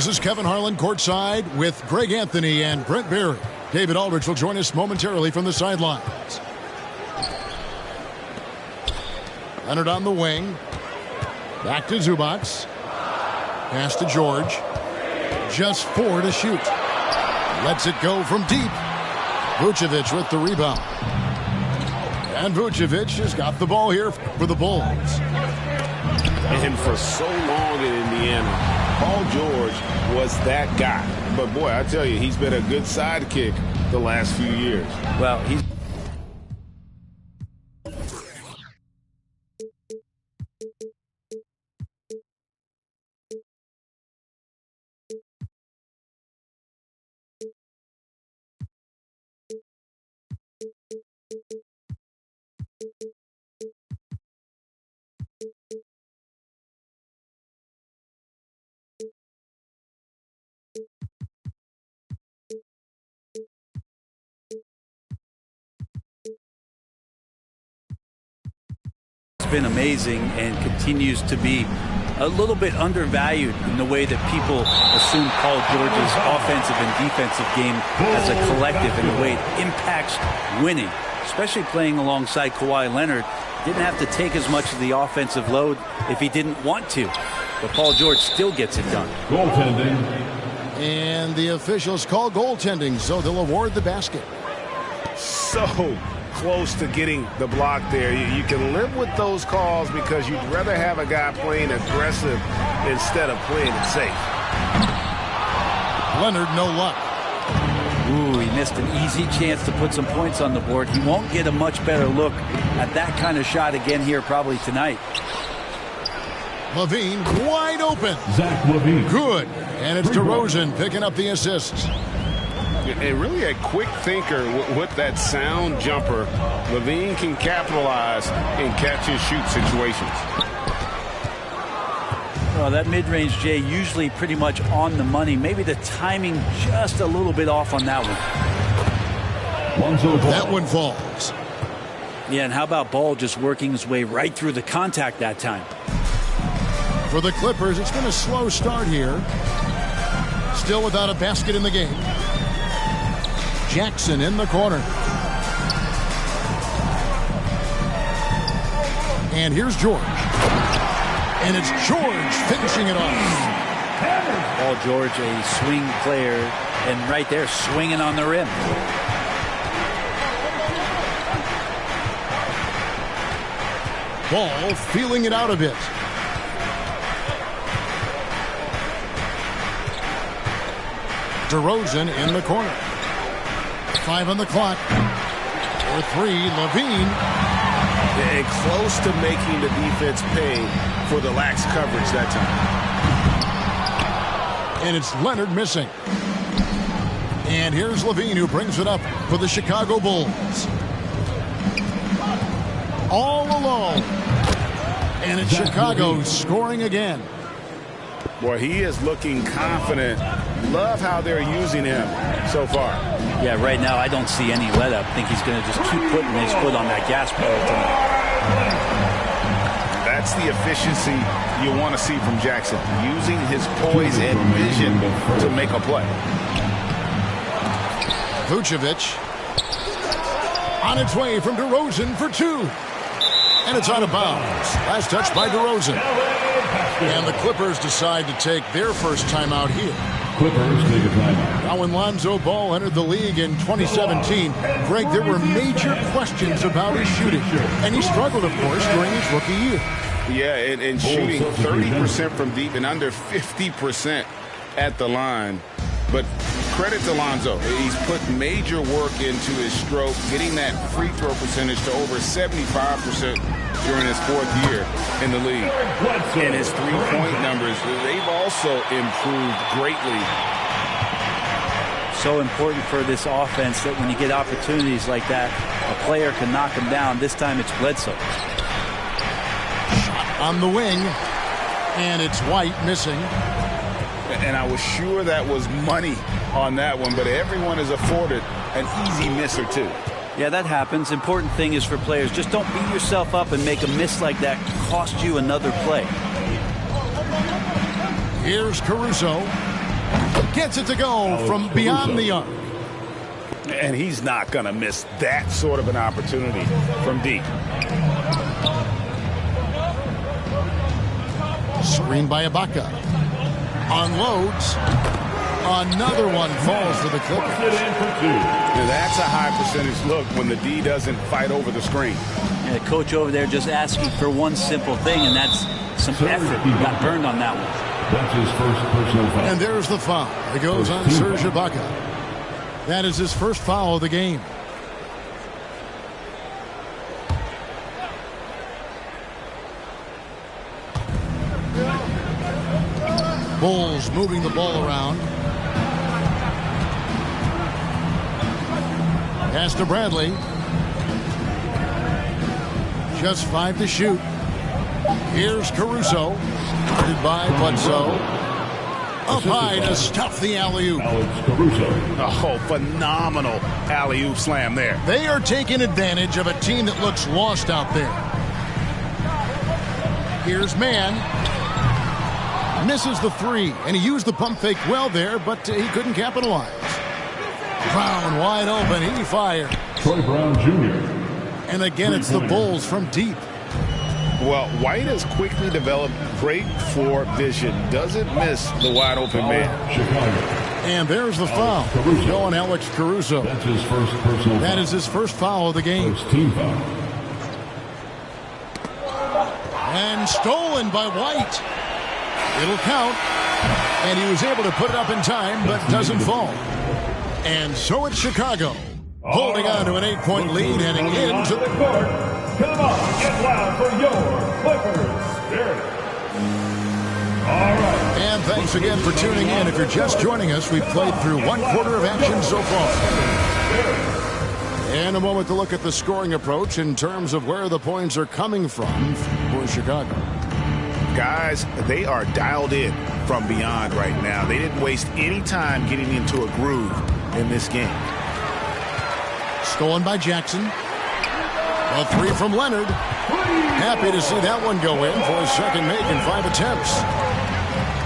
is Kevin Harlan courtside with Greg Anthony and Brent Barry. David Aldridge will join us momentarily from the sidelines. Leonard on the wing. Back to Zubac. Pass to George. Just 4 to shoot. Lets it go from deep. Vucevic with the rebound. And Vucevic has got the ball here for the Bulls. And for so long in Indiana, Paul George was that guy. But, boy, I tell you, he's been a good sidekick the last few years. Well, he's... been amazing and continues to be a little bit undervalued in the way that people assume Paul George's offensive and defensive game as a collective and the way it impacts winning, especially playing alongside Kawhi Leonard. Didn't have to take as much of the offensive load if he didn't want to, but Paul George still gets it done. Goaltending. And the officials call goaltending, so they'll award the basket. So close to getting the block there. You can live with those calls because you'd rather have a guy playing aggressive instead of playing it safe. Leonard, no luck. Ooh, he missed an easy chance to put some points on the board. He won't get a much better look at that kind of shot again here probably tonight. LaVine wide open. Zach LaVine. Good. And it's DeRozan picking up the assist. And really a quick thinker with that sound jumper. LaVine can capitalize in catch-and-shoot situations. Well, that mid-range, Jay, usually pretty much on the money. Maybe the timing just a little bit off on that one. That one falls. Yeah, and how about Ball just working his way right through the contact that time? For the Clippers, it's been a slow start here. Still without a basket in the game. Jackson in the corner. And here's George. And it's George finishing it off. Paul George, a swing player, and right there swinging on the rim. Ball feeling it out a bit. DeRozan in the corner. 5 on the clock. For 3, LaVine. And close to making the defense pay for the lax coverage that time. And it's Leonard missing. And here's LaVine who brings it up for the Chicago Bulls. All alone. And it's Chicago scoring again. Boy, he is looking confident. Love how they're using him so far. Yeah, right now I don't see any let up. I think he's going to just keep putting his foot on that gas pedal tonight. That's the efficiency you want to see from Jackson. Using his poise and vision to make a play. Vucevic. On its way from DeRozan for 2. And it's out of bounds. Last touch by DeRozan. And the Clippers decide to take their first timeout here. Clippers take a timeout. Now, when Lonzo Ball entered the league in 2017, Greg, there were major questions about his shooting. And he struggled, of course, during his rookie year. Yeah, and shooting 30% from deep and under 50% at the line. But credit to Lonzo. He's put major work into his stroke, getting that free throw percentage to over 75% during his 4th year in the league. And his three-point numbers, they've also improved greatly. So important for this offense that when you get opportunities like that, a player can knock them down. This time it's Bledsoe. Shot on the wing. And it's White missing. And I was sure that was money on that one, but everyone is afforded an easy miss or two. Yeah, that happens. Important thing is for players, just don't beat yourself up and make a miss like that cost you another play. Here's Caruso. Gets it to go from beyond the arc. And he's not going to miss that sort of an opportunity from deep. Screen by Ibaka. Unloads. Another one falls to the Clippers. That's a high percentage look when the D doesn't fight over the screen. And the coach over there just asking for one simple thing, and that's some effort. He got burned on that one. That's his first personal foul. And there's the foul. It goes on Serge Ibaka. That is his first foul of the game. Bulls moving the ball around. Pass to Bradley. Just 5 to shoot. Here's Caruso. Guarded by Bledsoe. Up high to stuff the alley-oop. Alex Caruso. Oh, phenomenal alley-oop slam there. They are taking advantage of a team that looks lost out there. Here's Mann. Misses the 3, and he used the pump fake well there, but he couldn't capitalize. Brown wide open. He fired. Troy Brown Jr. And again, it's the Bulls from deep. Well, White has quickly developed great floor vision. Doesn't miss the wide open man. Chicago. And there's the foul. Going Alex Caruso. That's his first personal foul. That is his first foul of the game. First team foul. And stolen by White. It'll count. And he was able to put it up in time, but doesn't fall. And so it's Chicago, holding on to an 8-point lead heading into the court. Come on, get loud for your Clippers Spirit. All right. And thanks again for tuning in. If you're just joining us, we've played through 1/4 of action so far. And a moment to look at the scoring approach in terms of where the points are coming from for Chicago. Guys, they are dialed in from beyond right now. They didn't waste any time getting into a groove in this game. Stolen by Jackson. A 3 from Leonard. Happy to see that one go in for his second make in 5 attempts.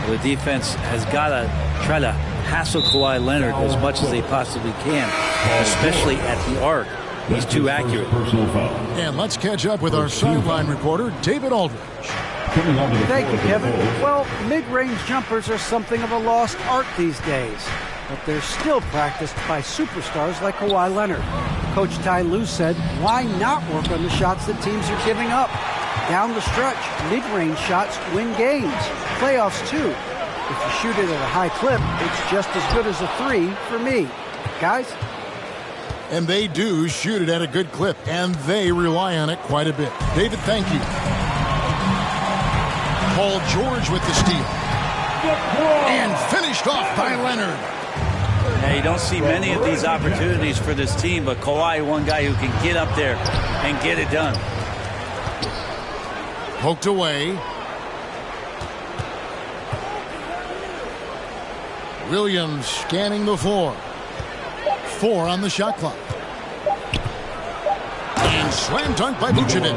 The defense has got to try to hassle Kawhi Leonard as much as they possibly can, especially at the arc. He's too accurate. And let's catch up with our sideline reporter, David Aldridge. Thank you, Kevin. Well, mid-range jumpers are something of a lost art these days, but they're still practiced by superstars like Kawhi Leonard. Coach Ty Lue said, why not work on the shots that teams are giving up? Down the stretch, mid-range shots win games. Playoffs, too. If you shoot it at a high clip, it's just as good as a 3 for me. Guys? And they do shoot it at a good clip, and they rely on it quite a bit. David, thank you. Paul George with the steal. And finished off by Leonard. Now, you don't see many of these opportunities for this team, but Kawhi, one guy who can get up there and get it done. Poked away. Williams scanning the floor. 4 on the shot clock. And slam dunk by Vucevic.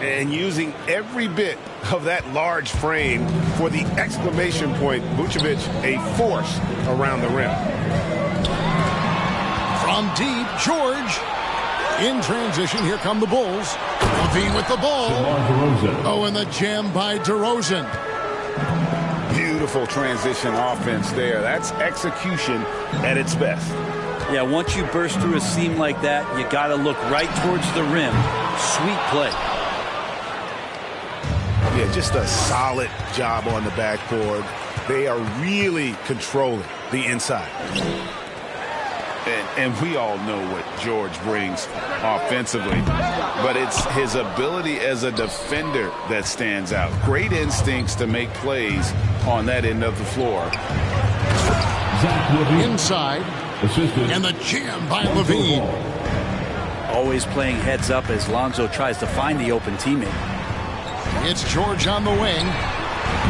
And using every bit of that large frame for the exclamation point, Vucevic a force around the rim. From deep, George. In transition, here come the Bulls. Levine with the ball. Oh, and the jam by DeRozan. Beautiful transition offense there. That's execution at its best. Yeah, once you burst through a seam like that, you got to look right towards the rim. Sweet play. Yeah, just a solid job on the backboard. They are really controlling the inside. And we all know what George brings offensively, but it's his ability as a defender that stands out. Great instincts to make plays on that end of the floor. Inside, and the jam by Levine. Always playing heads up as Lonzo tries to find the open teammate. It's George on the wing.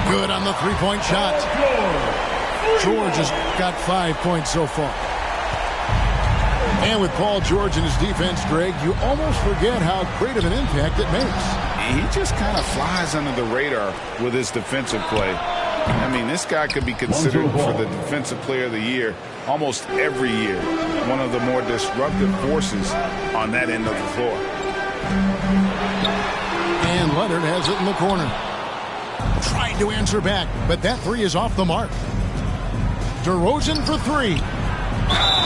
Good on the three-point shot. George has got 5 points so far. And with Paul George and his defense, Greg, you almost forget how great of an impact it makes. He just kind of flies under the radar with his defensive play. I mean, this guy could be considered for the Defensive Player of the Year almost every year. One of the more disruptive forces on that end of the floor. And Leonard has it in the corner. Trying to answer back, but that three is off the mark. DeRozan for three.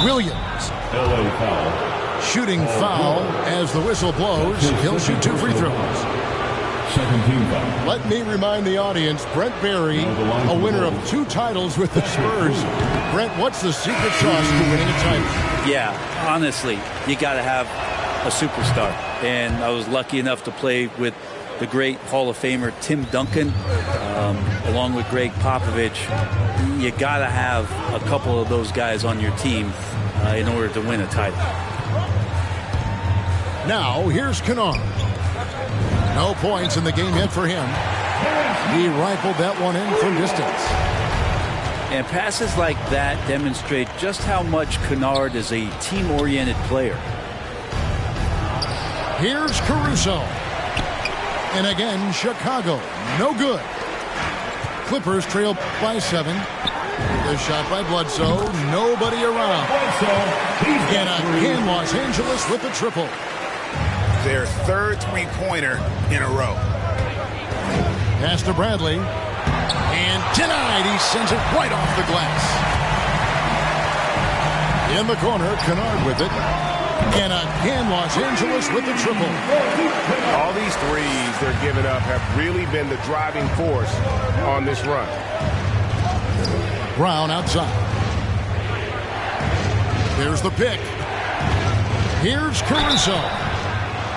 Williams. LA foul. Shooting foul as the whistle blows. He'll shoot 2 free throws. Second team foul. Let me remind the audience, Brent Barry, a winner of 2 titles with the Spurs. Brent, what's the secret sauce to winning a title? Yeah, honestly, you got to have a superstar. And I was lucky enough to play with the great Hall of Famer Tim Duncan, along with Greg Popovich. You got to have a couple of those guys on your team in order to win a title. Now, here's Kennard. No points in the game yet for him. He rifled that one in from distance. And passes like that demonstrate just how much Kennard is a team-oriented player. Here's Caruso. And again, Chicago. No good. Clippers trail by 7. The shot by Bledsoe. Nobody around. And again, Los Angeles with the triple. Their third three-pointer in a row. Pass to Bradley. And denied. He sends it right off the glass. In the corner, Kennard with it. And again, Los Angeles with the triple. All these threes they're giving up have really been the driving force on this run. Brown outside. There's the pick. Here's Caruso.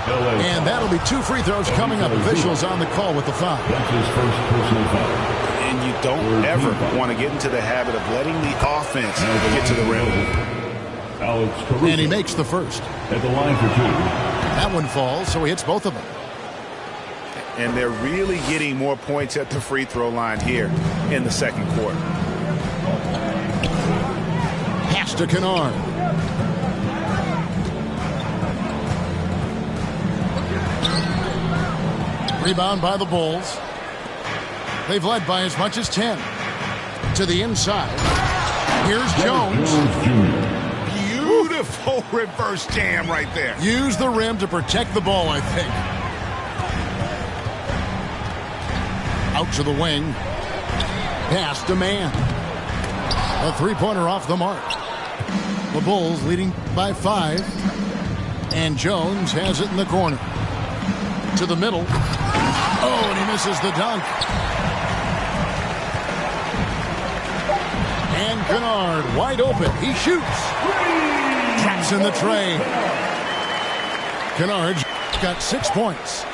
And that'll be 2 free throws coming up. Officials on the call with the foul. That's his first personal foul. And you don't ever want to get into the habit of letting the offense get to the rim. Alex Caruso. And he makes the first. At the line for 2. That one falls, so he hits both of them. And they're really getting more points at the free throw line here in the second quarter. Pass to Kennard. Rebound by the Bulls. They've led by as much as 10. To the inside. Here's Jones. Beautiful reverse jam right there. Use the rim to protect the ball, I think. Out to the wing. Pass to Mann. A three-pointer off the mark. The Bulls leading by 5. And Jones has it in the corner. To the middle. Oh, and he misses the dunk. And Kennard wide open. He shoots. Traps in the tray. Kennard's got 6 points.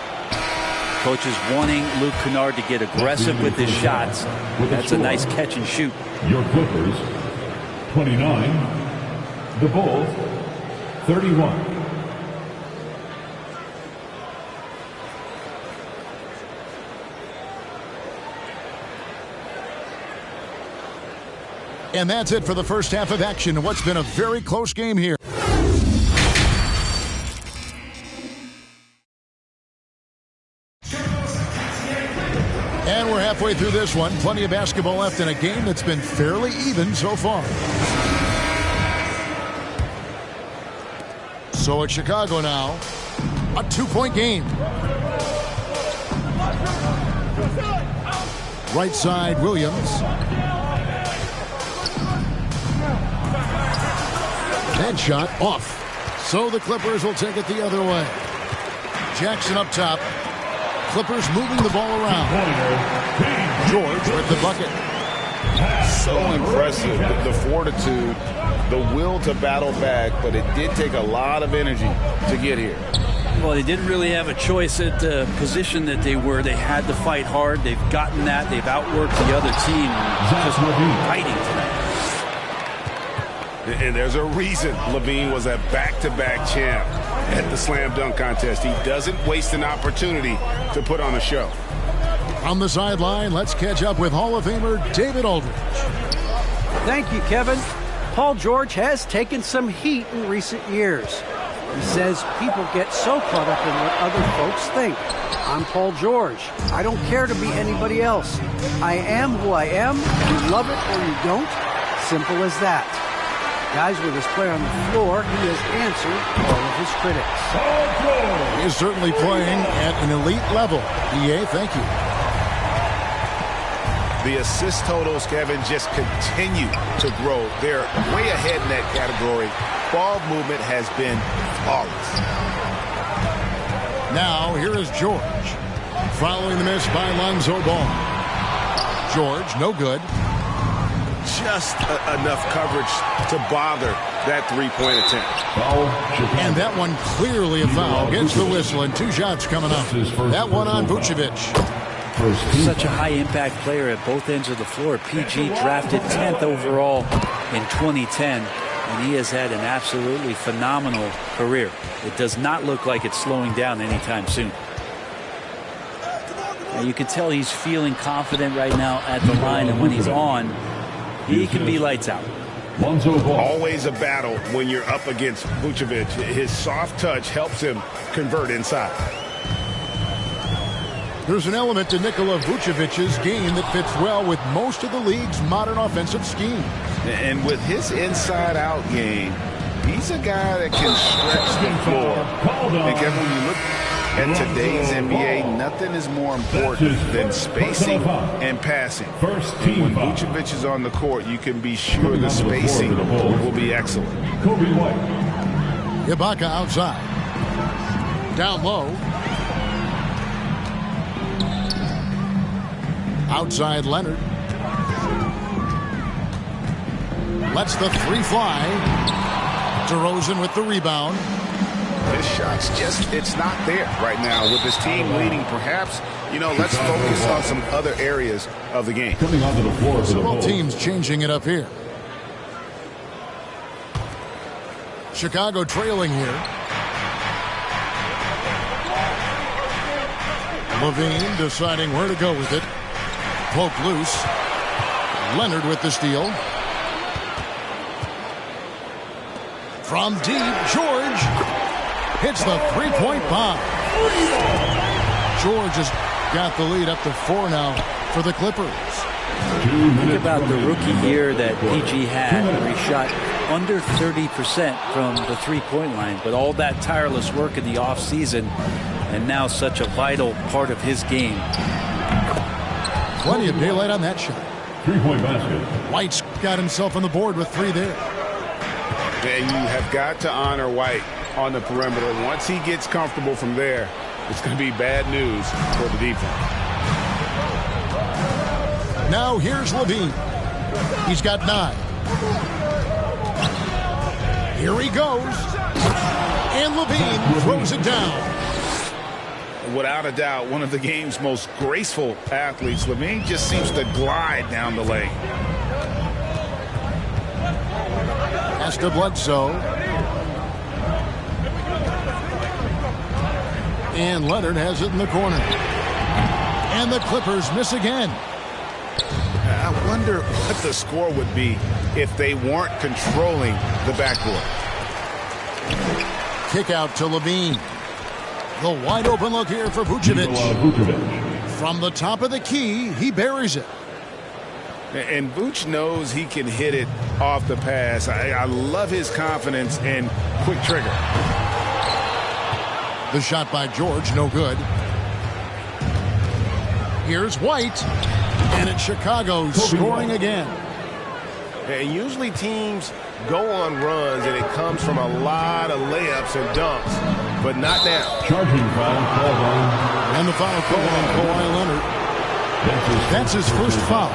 Coach is wanting Luke Kennard to get aggressive with his shots. That's a nice catch and shoot. Your Clippers, 29. The Bulls, 31. And that's it for the first half of action in what's been a very close game here. And we're halfway through this one. Plenty of basketball left in a game that's been fairly even so far. So it's Chicago now. A 2-point game. Right side, Williams. That shot off. So the Clippers will take it the other way. Jackson up top. Clippers moving the ball around. George with the bucket. So impressive. The fortitude, the will to battle back, but it did take a lot of energy to get here. Well, they didn't really have a choice at the position that they were. They had to fight hard. They've gotten that. They've outworked the other team. Just fighting tonight. And there's a reason LaVine was a back-to-back champ at the slam dunk contest. He doesn't waste an opportunity to put on a show. On the sideline, let's catch up with Hall of Famer David Aldridge. Thank you, Kevin. Paul George has taken some heat in recent years. He says people get so caught up in what other folks think. I'm Paul George. I don't care to be anybody else. I am who I am. You love it or you don't. Simple as that. Guys, with his play on the floor, he has answered all of his critics. He is certainly playing at an elite level. EA, thank you. The assist totals, Kevin, just continue to grow. They're way ahead in that category. Ball movement has been flawless. Now, here is George. Following the miss by Lonzo Ball. George, no good. Just enough coverage to bother that three-point attempt. And that one clearly a foul. Gets the whistle and 2 shots coming up. That one on Vucevic. Such a high-impact player at both ends of the floor. PG drafted 10th overall in 2010, and he has had an absolutely phenomenal career. It does not look like it's slowing down anytime soon. Now you can tell he's feeling confident right now at the line, and when he's on, he can be lights out. Always a battle when you're up against Vucevic. His soft touch helps him convert inside. There's an element to Nikola Vucevic's game that fits well with most of the league's modern offensive schemes. And with his inside-out game, he's a guy that can stretch the floor. And Kevin, when you look at today's NBA, nothing is more important than spacing and passing. And when Vucevic is on the court, you can be sure the spacing will be excellent. Ibaka outside. Down low. Outside Leonard. Lets the 3 fly. DeRozan with the rebound. His shot's just, it's not there right now with his team leading. Perhaps, let's focus on some other areas of the game. Coming onto the floor for the Several Bulls. teams changing it up here. Chicago trailing here. Levine deciding where to go with it. Poke loose. Leonard with the steal. From deep, George hits the 3-point bomb. George has got the lead up to 4 now for the Clippers. Think about the rookie year that PG had, where he shot under 30% from the three-point line, but all that tireless work in the offseason, and now such a vital part of his game. Plenty of daylight on that shot. 3-point basket. White's got himself on the board with 3 there. And you have got to honor White on the perimeter. Once he gets comfortable from there, it's going to be bad news for the defense. Now here's Levine. He's got 9. Here he goes. And Levine throws it down. Without a doubt, one of the game's most graceful athletes. Levine just seems to glide down the lane. Pass to Bledsoe. And Leonard has it in the corner. And the Clippers miss again. I wonder what the score would be if they weren't controlling the backboard. Kick out to Levine. The wide open look here for Vucevic. From the top of the key, he buries it. And Vooch knows he can hit it off the pass. I love his confidence and quick trigger. The shot by George, no good. Here's White. And it's Chicago scoring again. And usually teams go on runs and it comes from a lot of layups and dunks, but not now. Charging foul called on. And the foul call on Kawhi Leonard. That's his first foul.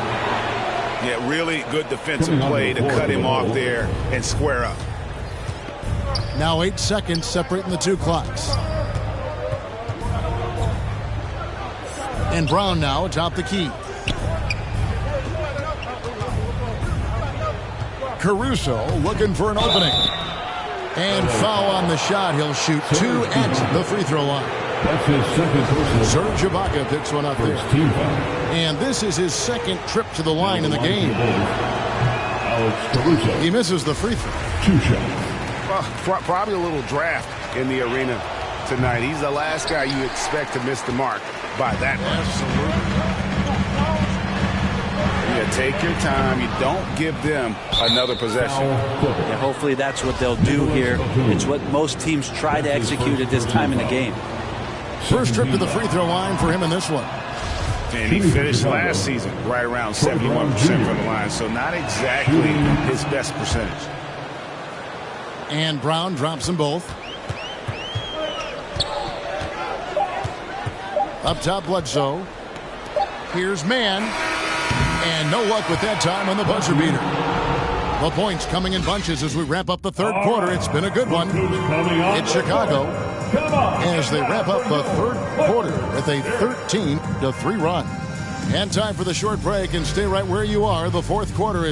Yeah, really good defensive play to cut him off there and square up. Now 8 seconds separating the 2 clocks. And Brown now atop the key. Caruso looking for an opening. And foul on the shot. He'll shoot 2 at the free throw line. That's his second personal. Serge Ibaka picks one up there. Team foul. And this is his second trip to the line in the game. Alex Caruso. He misses the free throw. 2 shots. Well, probably a little draft in the arena tonight. He's the last guy you expect to miss the mark by that much. Absolutely. Yeah, take your time. You don't give them another possession. Yeah, hopefully that's what they'll do here. It's what most teams try to execute at this time in the game. First trip to the free throw line for him in this one. And he finished last season right around 71% from the line, so not exactly his best percentage. And Brown drops them both. Up top, Bledsoe. Here's Mann. And no luck with that time on the buzzer beater. The points coming in bunches as we wrap up the third quarter. It's been a good one. It's Chicago as they wrap up the third quarter with a 13-3 run. And time for the short break, and stay right where you are. The fourth quarter is